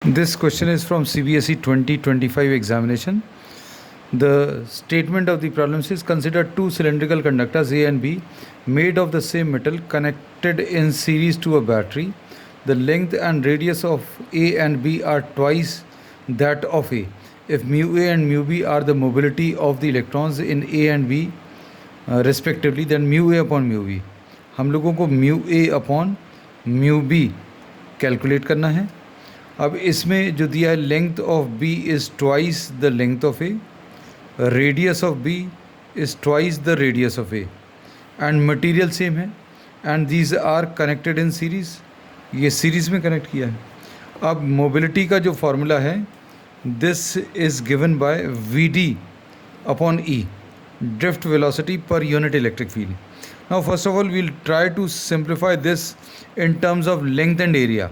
This question is from CBSE 2025 examination. The statement of the problem says consider two cylindrical conductors A and B made of the same metal connected in series to a battery. The length and radius of A and B are twice that of A. If mu A and mu B are the mobility of the electrons in A and B respectively, then mu A upon mu B. हम लोगों को mu A upon mu B calculate करना है. अब इसमें जो दिया है length of B is twice the length of A, radius of B is twice the radius of A, and material same है, and these are connected in series. ये series में कनेक्ट किया है. अब मोबिलिटी का जो फार्मूला है this is given by V D upon E, drift velocity per unit electric field. Now first of all we'll try to simplify this in terms of length and area.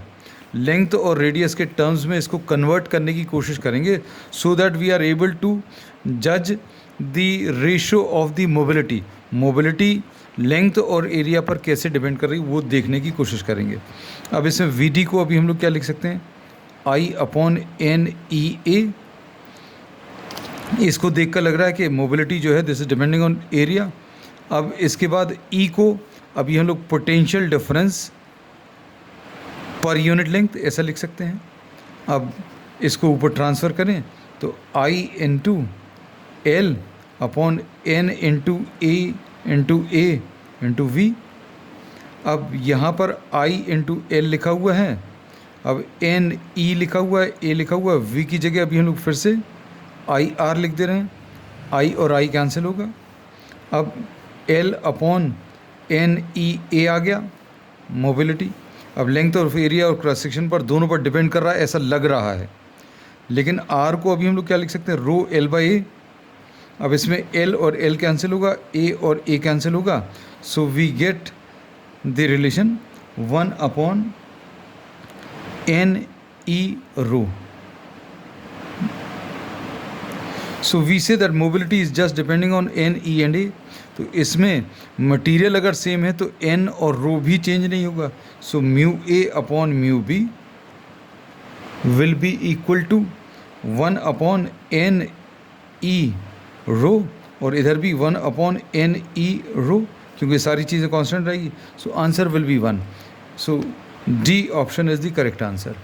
Length और radius के terms में इसको convert करने की कोशिश करेंगे so that we are able to जज the ratio of the mobility. Mobility length और एरिया पर कैसे डिपेंड कर रही है वो देखने की कोशिश करेंगे. अब इसमें वी डी को अभी हम लोग क्या लिख सकते हैं, आई अपॉन एन ई ए. इसको देख कर लग रहा है कि मोबिलिटी जो है this is depending on area. अब इसके बाद ई को अभी हम लोग potential difference per unit length ऐसा लिख सकते हैं. अब इसको ऊपर ट्रांसफ़र करें तो I into L upon N into A into V. अब यहाँ पर आई इंटू एल लिखा हुआ है, अब एन ई लिखा हुआ है, ए लिखा हुआ है, वी की जगह अभी हम लोग फिर से आई आर लिख दे रहे हैं. आई और आई कैंसिल होगा. अब एल अपॉन एन ई ए आ गया मोबिलिटी. अब लेंथ और एरिया और क्रॉस सेक्शन पर दोनों पर डिपेंड कर रहा है ऐसा लग रहा है, लेकिन आर को अभी हम लोग क्या लिख सकते हैं, रो एल बाई ए. अब इसमें एल और एल कैंसिल होगा, ए और ए कैंसिल होगा, so we get the relation 1 upon N E rho. So we say that mobility is just depending on N E and A. तो इसमें मटेरियल अगर same है तो एन और रो भी चेंज नहीं होगा. So mu A upon mu B will be equal to 1 upon N E rho, और इधर भी 1 अपॉन एन ई रो, क्योंकि सारी चीज़ें कांस्टेंट रहेगी. So answer will be 1. So D option is the correct answer.